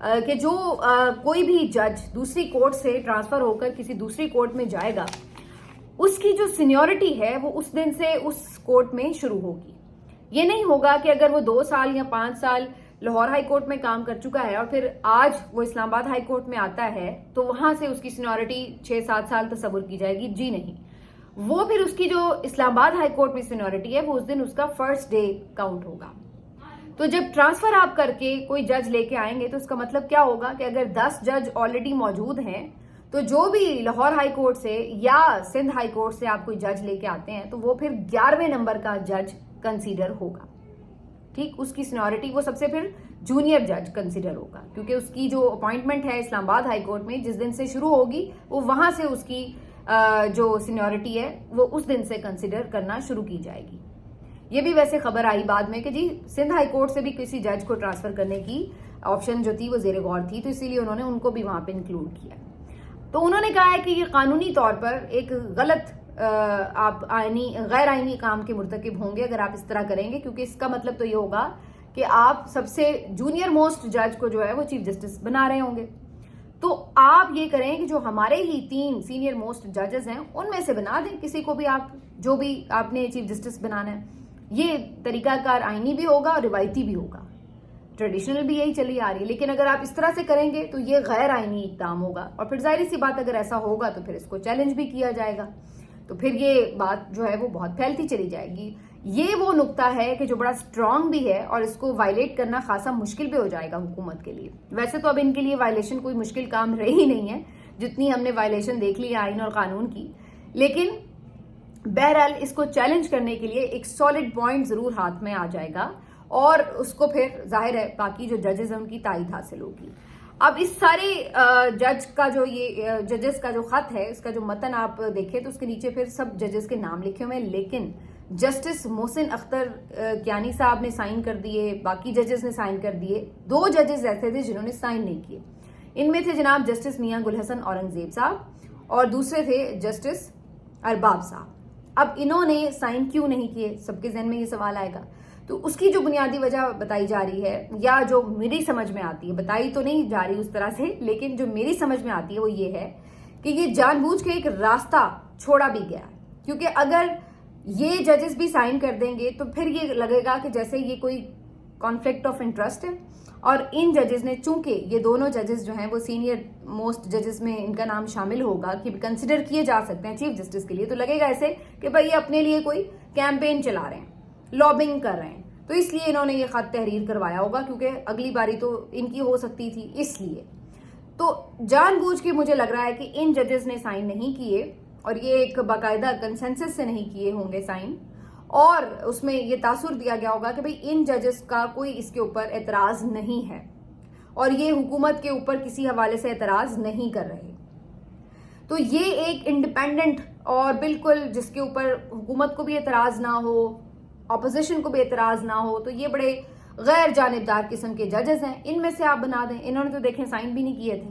کہ جو کوئی بھی جج دوسری کورٹ سے ٹرانسفر ہو کر کسی دوسری کورٹ میں جائے گا اس کی جو سینیورٹی ہے وہ اس دن سے اس کورٹ میں شروع ہوگی. یہ نہیں ہوگا کہ اگر وہ 2 سال یا 5 سال لاہور ہائی کورٹ میں کام کر چکا ہے اور پھر آج وہ اسلام آباد ہائی کورٹ میں آتا ہے تو وہاں سے اس کی سینیورٹی 6-7 سال تصور کی جائے گی. جی نہیں, وہ پھر اس کی جو اسلام آباد ہائی کورٹ میں سینیورٹی ہے وہ اس دن اس کا فرسٹ ڈے کاؤنٹ ہوگا. تو جب ٹرانسفر آپ کر کے کوئی جج لے کے آئیں گے تو اس کا مطلب کیا ہوگا کہ اگر 10 جج آلریڈی موجود ہیں تو جو بھی لاہور ہائی کورٹ سے یا سندھ ہائی کورٹ سے آپ کوئی جج لے کے آتے ہیں تو وہ پھر 11ویں نمبر کا جج کنسیڈر ہوگا. ٹھیک, اس کی سینیورٹی وہ سب سے پھر جونیئر جج کنسیڈر ہوگا کیونکہ اس کی جو اپوائنٹمنٹ ہے اسلام آباد ہائی کورٹ میں جس دن سے شروع ہوگی وہ وہاں سے اس کی جو سینیورٹی ہے وہ اس دن سے کنسیڈر کرنا شروع کی جائے گی. یہ بھی ویسے خبر آئی بعد میں کہ جی سندھ ہائی کورٹ سے بھی کسی جج کو ٹرانسفر کرنے کی آپشن جو تھی وہ زیر غور تھی تو اسی لیے انہوں نے ان کو بھی وہاں پہ انکلوڈ کیا. تو انہوں نے کہا ہے کہ یہ قانونی طور پر ایک غلط آپ غیر آئینی کام کے مرتکب ہوں گے اگر آپ اس طرح کریں گے, کیونکہ اس کا مطلب تو یہ ہوگا کہ آپ سب سے جونیئر موسٹ جج کو جو ہے وہ چیف جسٹس بنا رہے ہوں گے. تو آپ یہ کریں کہ جو ہمارے ہی 3 سینئر موسٹ ججز ہیں ان میں سے بنا دیں کسی کو بھی, آپ جو بھی آپ نے چیف جسٹس بنانا ہے. یہ طریقہ کار آئینی بھی ہوگا اور روایتی بھی ہوگا, ٹریڈیشنل بھی یہی چلی آ رہی ہے. لیکن اگر آپ اس طرح سے کریں گے تو یہ غیر آئینی اقدام ہوگا اور پھر ظاہر سی بات اگر ایسا ہوگا تو پھر اس کو چیلنج بھی کیا جائے گا, تو پھر یہ بات جو ہے وہ بہت پھیلتی چلی جائے گی. یہ وہ نقطہ ہے کہ جو بڑا سٹرانگ بھی ہے اور اس کو وائلیٹ کرنا خاصا مشکل بھی ہو جائے گا حکومت کے لیے. ویسے تو اب ان کے لیے وائلیشن کوئی مشکل کام رہی نہیں ہے جتنی ہم نے وائلیشن دیکھ لی آئین اور قانون کی, لیکن بہرحال اس کو چیلنج کرنے کے لیے ایک سالڈ پوائنٹ ضرور ہاتھ میں آ جائے گا اور اس کو پھر ظاہر ہے باقی جو ججز ہیں ان کی تائید حاصل ہوگی. اب اس سارے ججز کا جو خط ہے اس کا جو متن آپ دیکھیں تو اس کے نیچے پھر سب ججز کے نام لکھے ہوئے ہیں, لیکن جسٹس محسن اختر کیانی صاحب نے سائن کر دیے, باقی ججز نے سائن کر دیے. 2 ججز ایسے تھے جنہوں نے سائن نہیں کیے. ان میں تھے جناب جسٹس میاں گل حسن اورنگزیب صاحب اور دوسرے تھے جسٹس ارباب صاحب. اب انہوں نے سائن کیوں نہیں کیے, سب کے ذہن میں یہ سوال آئے گا. تو اس کی جو بنیادی وجہ بتائی جا رہی ہے یا جو میری سمجھ میں آتی ہے, بتائی تو نہیں جا رہی اس طرح سے, لیکن جو میری سمجھ میں آتی ہے وہ یہ ہے کہ یہ جان بوجھ کے ایک راستہ چھوڑا بھی گیا ہے. کیونکہ اگر یہ ججز بھی سائن کر دیں گے تو پھر یہ لگے گا کہ جیسے یہ کوئی کانفلکٹ آف انٹرسٹ ہے, اور ان ججز نے چونکہ یہ دونوں ججز جو ہیں وہ سینئر موسٹ ججز میں ان کا نام شامل ہوگا کہ کنسیڈر کیے جا سکتے ہیں چیف جسٹس کے لیے, تو لگے گا ایسے کہ بھائی یہ اپنے لیے کوئی کیمپین چلا رہے ہیں, لابنگ کر رہے ہیں. تو اس لیے انہوں نے یہ خط تحریر کروایا ہوگا کیونکہ اگلی باری تو ان کی ہو سکتی تھی, اس لیے. تو جان بوجھ کے مجھے لگ رہا ہے کہ ان ججز نے سائن نہیں کیے اور یہ ایک باقاعدہ کنسنسس سے نہیں کیے ہوں گے سائن, اور اس میں یہ تاثر دیا گیا ہوگا کہ بھئی ان ججز کا کوئی اس کے اوپر اعتراض نہیں ہے اور یہ حکومت کے اوپر کسی حوالے سے اعتراض نہیں کر رہے. تو یہ ایک انڈیپینڈنٹ اور بالکل جس کے اوپر حکومت کو بھی اعتراض نہ ہو, اپوزیشن کو بھی اعتراض نہ ہو, تو یہ بڑے غیر جانبدار قسم کے ججز ہیں. ان میں سے آپ بنا دیں, انہوں نے تو دیکھیں سائن بھی نہیں کیے تھے.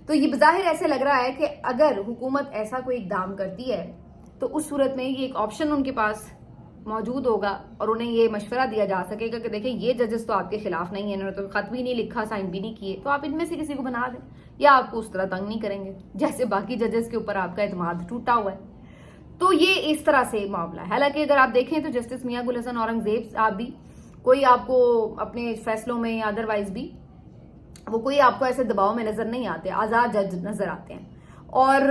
تو یہ بظاہر ایسے لگ رہا ہے کہ اگر حکومت ایسا کوئی اقدام کرتی ہے تو اس صورت میں یہ ایک آپشن ان کے پاس موجود ہوگا اور انہیں یہ مشورہ دیا جا سکے گا کہ دیکھیں یہ ججز تو آپ کے خلاف نہیں ہیں, انہوں نے تو خط بھی نہیں لکھا, سائن بھی نہیں کیے, تو آپ ان میں سے کسی کو بنا دیں یا آپ کو اس طرح تنگ نہیں کریں گے جیسے باقی ججز کے اوپر آپ کا اعتماد ٹوٹا ہوا ہے. تو یہ اس طرح سے معاملہ ہے. حالانکہ اگر آپ دیکھیں تو جسٹس میاں گل حسن اورنگزیب صاحب بھی کوئی آپ کو اپنے فیصلوں میں یا ادروائز بھی وہ کوئی آپ کو ایسے دباؤ میں نظر نہیں آتے, آزاد جج نظر آتے ہیں. اور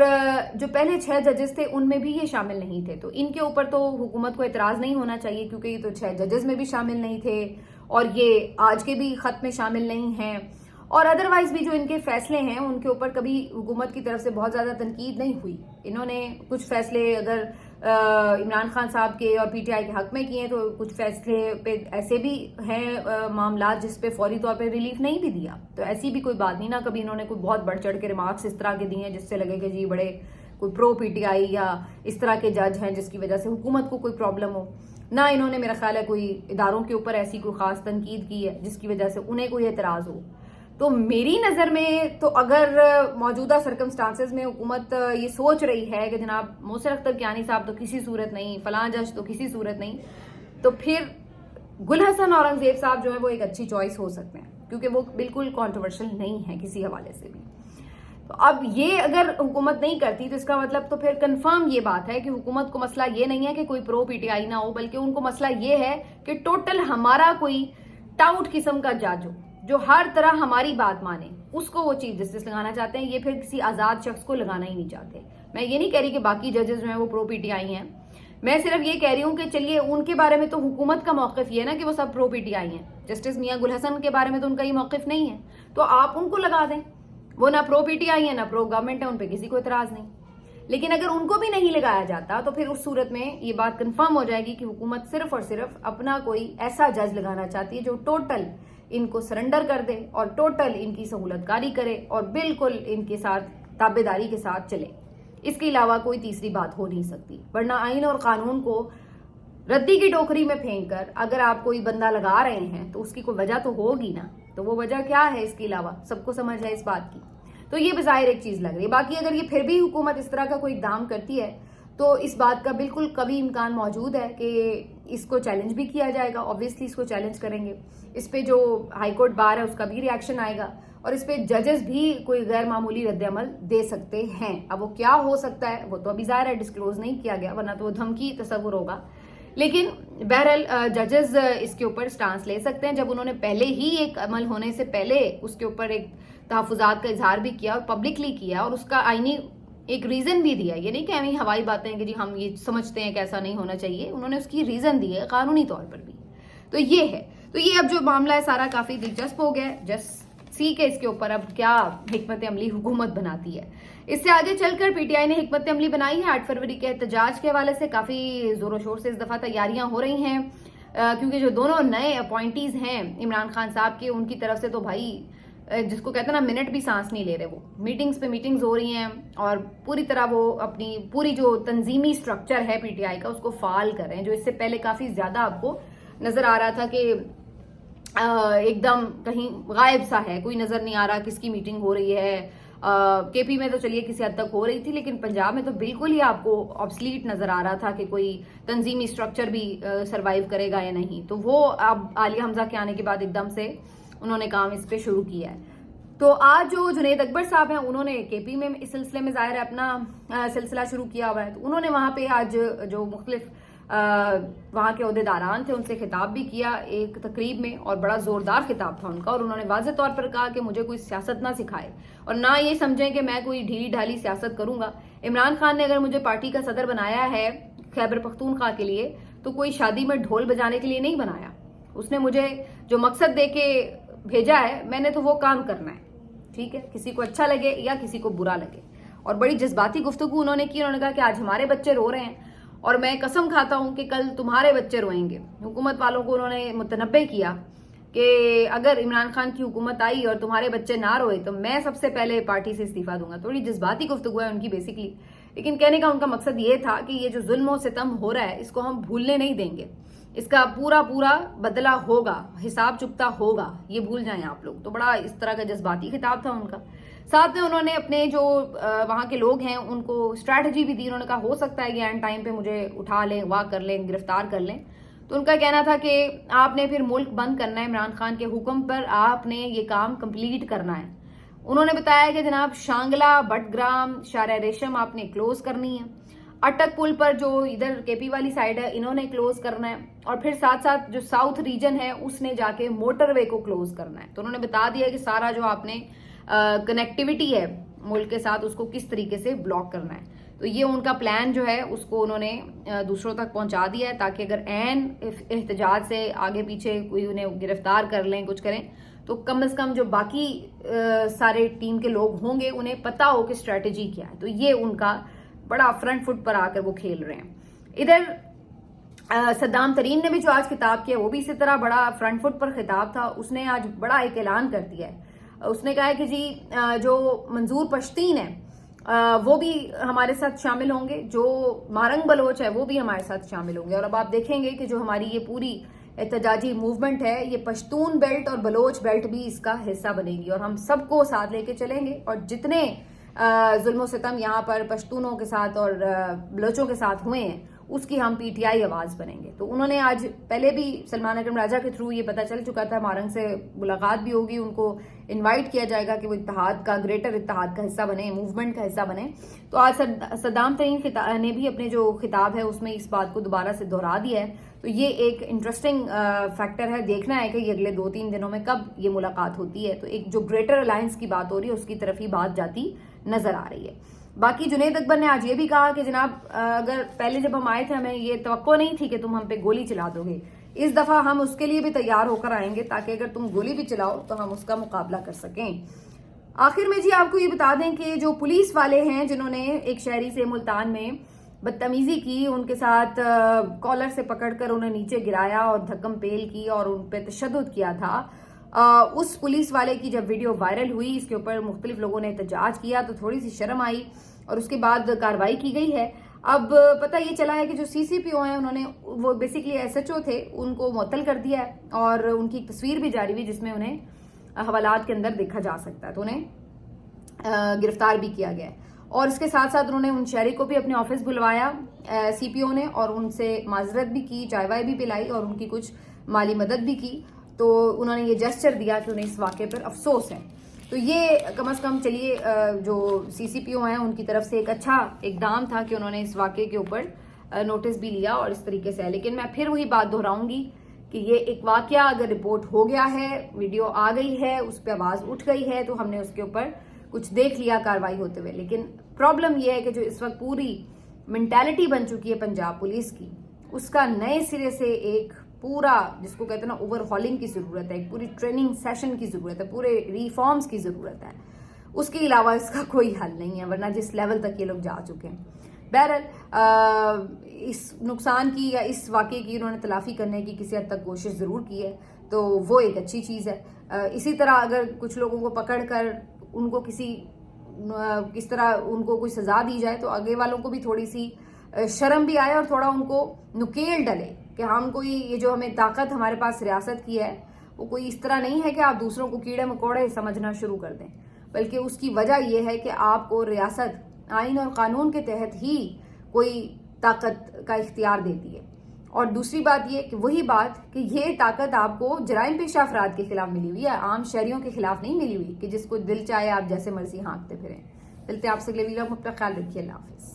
جو پہلے 6 ججز تھے ان میں بھی یہ شامل نہیں تھے, تو ان کے اوپر تو حکومت کو اعتراض نہیں ہونا چاہیے کیونکہ یہ تو 6 ججز میں بھی شامل نہیں تھے اور یہ آج کے بھی خط میں شامل نہیں ہیں. اور ادروائز بھی جو ان کے فیصلے ہیں ان کے اوپر کبھی حکومت کی طرف سے بہت زیادہ تنقید نہیں ہوئی. انہوں نے کچھ فیصلے اگر عمران خان صاحب کے اور پی ٹی آئی کے حق میں کیے ہیں تو کچھ فیصلے پہ ایسے بھی ہیں معاملات جس پہ فوری طور پہ ریلیف نہیں بھی دیا. تو ایسی بھی کوئی بات نہیں, نہ کبھی انہوں نے کوئی بہت بڑھ چڑھ کے ریمارکس اس طرح کے دیے ہیں جس سے لگے کہ جی بڑے کوئی پرو پی ٹی آئی یا اس طرح کے جج ہیں جس کی وجہ سے حکومت کو کوئی پرابلم ہو. نہ انہوں نے میرا خیال ہے کوئی اداروں کے اوپر ایسی کوئی خاص تنقید کی ہے جس کی وجہ سے انہیں کوئی اعتراض ہو. تو میری نظر میں تو اگر موجودہ سرکمسٹانسز میں حکومت یہ سوچ رہی ہے کہ جناب محسن اختر کیانی صاحب تو کسی صورت نہیں, فلاں جج تو کسی صورت نہیں, تو پھر گل حسن اورنگزیب صاحب جو ہے وہ ایک اچھی چوائس ہو سکتے ہیں کیونکہ وہ بالکل کانٹروورشل نہیں ہے کسی حوالے سے بھی. تو اب یہ اگر حکومت نہیں کرتی تو اس کا مطلب تو پھر کنفرم یہ بات ہے کہ حکومت کو مسئلہ یہ نہیں ہے کہ کوئی پرو پی ٹی آئی نہ ہو، بلکہ ان کو مسئلہ یہ ہے کہ ٹوٹل ہمارا کوئی ٹاؤٹ قسم کا جج ہو جو ہر طرح ہماری بات مانے، اس کو وہ چیف جسٹس لگانا چاہتے ہیں. یہ پھر کسی آزاد شخص کو لگانا ہی نہیں چاہتے. میں یہ نہیں کہہ رہی کہ باقی ججز جو ہیں وہ پرو پی ٹی آئی ہیں، میں صرف یہ کہہ رہی ہوں کہ چلیے ان کے بارے میں تو حکومت کا موقف یہ ہے نا کہ وہ سب پرو پی ٹی آئی ہیں. جسٹس میاں گل حسن کے بارے میں تو ان کا یہ موقف نہیں ہے، تو آپ ان کو لگا دیں. وہ نہ پرو پی ٹی آئی ہیں نہ پرو گورنمنٹ ہے، ان پہ کسی کو اعتراض نہیں. لیکن اگر ان کو بھی نہیں لگایا جاتا تو پھر اس صورت میں یہ بات کنفرم ہو جائے گی کہ حکومت صرف اور صرف اپنا کوئی ایسا جج لگانا چاہتی ہے جو ٹوٹل ان کو سرنڈر کر دے اور ٹوٹل ان کی سہولت کاری کرے اور بالکل ان کے ساتھ تابع داری کے ساتھ چلے. اس کے علاوہ کوئی تیسری بات ہو نہیں سکتی. ورنہ آئین اور قانون کو ردی کی ٹوکری میں پھینک کر اگر آپ کوئی بندہ لگا رہے ہیں تو اس کی کوئی وجہ تو ہوگی نا. تو وہ وجہ کیا ہے اس کے علاوہ سب کو سمجھ ہے اس بات کی. تو یہ بظاہر ایک چیز لگ رہی ہے. باقی اگر یہ پھر بھی حکومت اس طرح کا کوئی اقدام کرتی ہے تو اس بات کا بالکل کبھی امکان موجود ہے کہ اس کو چیلنج بھی کیا جائے گا. آبویسلی اس کو چیلنج کریں گے. اس پہ جو ہائی کورٹ بار ہے اس کا بھی ریئیکشن آئے گا اور اس پہ ججز بھی کوئی غیر معمولی رد عمل دے سکتے ہیں. اب وہ کیا ہو سکتا ہے وہ تو ابھی ظاہر ہے ڈسکلوز نہیں کیا گیا، ورنہ تو وہ دھمکی تصور ہوگا. لیکن بہرحال ججز اس کے اوپر سٹانس لے سکتے ہیں. جب انہوں نے پہلے ہی ایک عمل ہونے سے پہلے اس کے اوپر ایک تحفظات کا اظہار بھی کیا اور پبلکلی کیا اور اس کا آئینی ایک ریزن بھی دیا. یہ نہیں کہ ہمیں ہوائی باتیں کہ جی ہم یہ سمجھتے ہیں کہ ایسا نہیں ہونا چاہیے. انہوں نے اس کی ریزن دی ہے قانونی طور پر بھی. تو یہ ہے. تو یہ اب جو معاملہ ہے سارا کافی دلچسپ ہو گیا ہے. جسٹ سی کہ اس کے اوپر اب کیا حکمت عملی حکومت بناتی ہے. اس سے آگے چل کر پی ٹی آئی نے حکمت عملی بنائی ہے 8 فروری کے احتجاج کے حوالے سے. کافی زور و شور سے اس دفعہ تیاریاں ہو رہی ہیں کیونکہ جو دونوں نئے اپوائنٹیز ہیں عمران خان صاحب کے، ان کی طرف سے تو بھائی جس کو کہتے ہیں نا منٹ بھی سانس نہیں لے رہے. وہ میٹنگز پہ میٹنگز ہو رہی ہیں اور پوری طرح وہ اپنی پوری جو تنظیمی سٹرکچر ہے پی ٹی آئی کا اس کو فعال کر رہے ہیں، جو اس سے پہلے کافی زیادہ آپ کو نظر آ رہا تھا کہ ایک دم کہیں غائب سا ہے، کوئی نظر نہیں آ رہا کس کی میٹنگ ہو رہی ہے. کے پی میں تو چلیے کسی حد تک ہو رہی تھی، لیکن پنجاب میں تو بالکل ہی آپ کو آبسلیٹ نظر آ رہا تھا کہ کوئی تنظیمی سٹرکچر بھی سروائیو کرے گا یا نہیں. تو وہ اب عالیہ حمزہ کے آنے کے بعد ایک دم سے انہوں نے کام اس پہ شروع کیا ہے. تو آج جو جنید اکبر صاحب ہیں انہوں نے کے پی میں اس سلسلے میں ظاہر ہے اپنا سلسلہ شروع کیا ہوا ہے. تو انہوں نے وہاں پہ آج جو مختلف وہاں کے عہدیداران تھے ان سے خطاب بھی کیا ایک تقریب میں، اور بڑا زوردار خطاب تھا ان کا. اور انہوں نے واضح طور پر کہا کہ مجھے کوئی سیاست نہ سکھائے اور نہ یہ سمجھیں کہ میں کوئی ڈھیلی ڈھالی سیاست کروں گا. عمران خان نے اگر مجھے پارٹی کا صدر بنایا ہے خیبر پختونخوا کے لیے تو کوئی شادی میں ڈھول بجانے کے لیے نہیں بنایا. اس نے مجھے جو مقصد دے کے بھیجا ہے میں نے تو وہ کام کرنا ہے. ٹھیک ہے، کسی کو اچھا لگے یا کسی کو برا لگے. اور بڑی جذباتی گفتگو انہوں نے کی. انہوں نے کہا کہ آج ہمارے بچے رو رہے ہیں اور میں قسم کھاتا ہوں کہ کل تمہارے بچے روئیں گے. حکومت والوں کو انہوں نے متنبع کیا کہ اگر عمران خان کی حکومت آئی اور تمہارے بچے نہ روئے تو میں سب سے پہلے پارٹی سے استعفیٰ دوں گا. تھوڑی جذباتی گفتگو ہے ان کی بیسیکلی، لیکن کہنے کا ان کا مقصد یہ تھا کہ یہ جو ظلم و ستم ہو رہا ہے اس کو ہم بھولنے نہیں دیں گے. اس کا پورا بدلہ ہوگا، حساب چکتا ہوگا، یہ بھول جائیں آپ لوگ. تو بڑا اس طرح کا جذباتی خطاب تھا ان کا. ساتھ میں انہوں نے اپنے جو وہاں کے لوگ ہیں ان کو اسٹریٹجی بھی دی. انہوں نے کہا ہو سکتا ہے کہ اینڈ ٹائم پہ مجھے اٹھا لیں، واہ کر لیں، گرفتار کر لیں. تو ان کا کہنا تھا کہ آپ نے پھر ملک بند کرنا ہے. عمران خان کے حکم پر آپ نے یہ کام کمپلیٹ کرنا ہے. انہوں نے بتایا کہ جناب شانگلہ، بٹ گرام، شارع ریشم آپ نے کلوز کرنی ہے. اٹک پل پر جو ادھر کے پی والی سائڈ ہے انہوں نے کلوز کرنا ہے. اور پھر ساتھ ساتھ جو ساؤتھ ریجن ہے اس نے جا کے موٹر وے کو کلوز کرنا ہے. تو انہوں نے بتا دیا کہ سارا جو آپ نے کنیکٹیوٹی ہے ملک کے ساتھ اس کو کس طریقے سے بلاک کرنا ہے. تو یہ ان کا پلان جو ہے اس کو انہوں نے دوسروں تک پہنچا دیا ہے تاکہ اگر عین احتجاج سے آگے پیچھے کوئی انہیں گرفتار کر لیں، کچھ کریں، تو کم از کم جو باقی سارے ٹیم کے لوگ ہوں گے انہیں پتا ہو کہ اسٹریٹجی کیا ہے. تو یہ ان کا بڑا فرنٹ فٹ پر آ کر وہ کھیل رہے ہیں. ادھر صدام ترین نے بھی جو آج خطاب کیا وہ بھی اسی طرح بڑا فرنٹ فٹ پر خطاب تھا. اس نے آج بڑا ایک اعلان کر دیا ہے. اس نے کہا ہے کہ جی جو منظور پشتین ہے وہ بھی ہمارے ساتھ شامل ہوں گے، جو مارنگ بلوچ ہے وہ بھی ہمارے ساتھ شامل ہوں گے. اور اب آپ دیکھیں گے کہ جو ہماری یہ پوری احتجاجی موومنٹ ہے یہ پشتون بیلٹ اور بلوچ بیلٹ بھی اس کا حصہ بنے گی اور ہم سب کو ساتھ لے کے چلیں گے. اور جتنے ظلم و ستم یہاں پر پشتونوں کے ساتھ اور بلوچوں کے ساتھ ہوئے ہیں اس کی ہم PTI آواز بنیں گے. تو انہوں نے آج پہلے بھی سلمان اکرم راجہ کے تھرو یہ پتہ چل چکا تھا, مارنگ سے ملاقات بھی ہوگی, ان کو انوائٹ کیا جائے گا کہ وہ اتحاد کا, گریٹر اتحاد کا حصہ بنے, موومنٹ کا حصہ بنے. تو آج صدام ترین نے بھی اپنے جو خطاب ہے اس میں اس بات کو دوبارہ سے دہرا دیا ہے. تو یہ ایک انٹرسٹنگ فیکٹر ہے, دیکھنا ہے کہ یہ اگلے 2-3 دنوں میں کب یہ ملاقات ہوتی ہے. تو ایک جو گریٹر الائنس کی بات ہو رہی ہے اس کی طرف ہی بات جاتی نظر آ رہی ہے. باقی جنید اکبر نے آج یہ بھی کہا کہ جناب اگر پہلے جب ہم آئے تھے ہمیں یہ توقع نہیں تھی کہ تم ہم پہ گولی چلا دو گے, اس دفعہ ہم اس کے لیے بھی تیار ہو کر آئیں گے تاکہ اگر تم گولی بھی چلاؤ تو ہم اس کا مقابلہ کر سکیں. آخر میں جی آپ کو یہ بتا دیں کہ جو پولیس والے ہیں جنہوں نے ایک شہری سے ملتان میں بدتمیزی کی, ان کے ساتھ کالر سے پکڑ کر انہیں نیچے گرایا اور دھکم پیل کی اور ان پہ تشدد کیا تھا, اس پولیس والے کی جب ویڈیو وائرل ہوئی اس کے اوپر مختلف لوگوں نے احتجاج کیا تو تھوڑی سی شرم آئی اور اس کے بعد کارروائی کی گئی ہے. اب پتہ یہ چلا ہے کہ جو CCPO ہیں انہوں نے, وہ بیسیکلی SHO تھے, ان کو معطل کر دیا ہے اور ان کی ایک تصویر بھی جاری ہوئی جس میں انہیں حوالات کے اندر دیکھا جا سکتا ہے, تو انہیں گرفتار بھی کیا گیا ہے. اور اس کے ساتھ ساتھ انہوں نے ان شہری کو بھی اپنے آفس بلوایا CPO نے, اور ان سے معذرت بھی کی, چائے وائے بھی پلائی اور ان کی کچھ مالی مدد بھی کی. تو انہوں نے یہ جسچر دیا کہ انہیں اس واقعے پر افسوس ہے. تو یہ کم از کم چلیے جو CCPO ہیں ان کی طرف سے ایک اچھا اقدام تھا کہ انہوں نے اس واقعے کے اوپر نوٹس بھی لیا اور اس طریقے سے. لیکن میں پھر وہی بات دہراؤں گی کہ یہ ایک واقعہ اگر رپورٹ ہو گیا ہے, ویڈیو آ گئی ہے, اس پہ آواز اٹھ گئی ہے, تو ہم نے اس کے اوپر کچھ دیکھ لیا کاروائی ہوتے ہوئے. لیکن پرابلم یہ ہے کہ جو اس وقت پوری مینٹالٹی بن چکی ہے پنجاب پولیس کی, اس کا نئے سرے سے ایک پورا, جس کو کہتے ہیں نا, اوور ہالنگ کی ضرورت ہے, ایک پوری ٹریننگ سیشن کی ضرورت ہے, پورے ریفارمز کی ضرورت ہے. اس کے علاوہ اس کا کوئی حل نہیں ہے, ورنہ جس لیول تک یہ لوگ جا چکے ہیں. بہرحال اس نقصان کی یا اس واقعے کی انہوں نے تلافی کرنے کی کسی حد تک کوشش ضرور کی ہے, تو وہ ایک اچھی چیز ہے. اسی طرح اگر کچھ لوگوں کو پکڑ کر ان کو کس طرح ان کو کوئی سزا دی جائے تو آگے والوں کو بھی تھوڑی سی شرم بھی آئے اور تھوڑا ان کو نکیل ڈلے کہ ہم کوئی, یہ جو ہمیں طاقت ہمارے پاس ریاست کی ہے وہ کوئی اس طرح نہیں ہے کہ آپ دوسروں کو کیڑے مکوڑے سمجھنا شروع کر دیں, بلکہ اس کی وجہ یہ ہے کہ آپ کو ریاست آئین اور قانون کے تحت ہی کوئی طاقت کا اختیار دیتی ہے. اور دوسری بات یہ کہ وہی بات کہ یہ طاقت آپ کو جرائم پیشہ افراد کے خلاف ملی ہوئی ہے, عام شہریوں کے خلاف نہیں ملی ہوئی کہ جس کو دل چاہے آپ جیسے مرضی ہانکتے پھریں. ملتے ہیں آپ سے اگلے ویڈیو میں, اپنا خیال رکھیے. اللہ حافظ.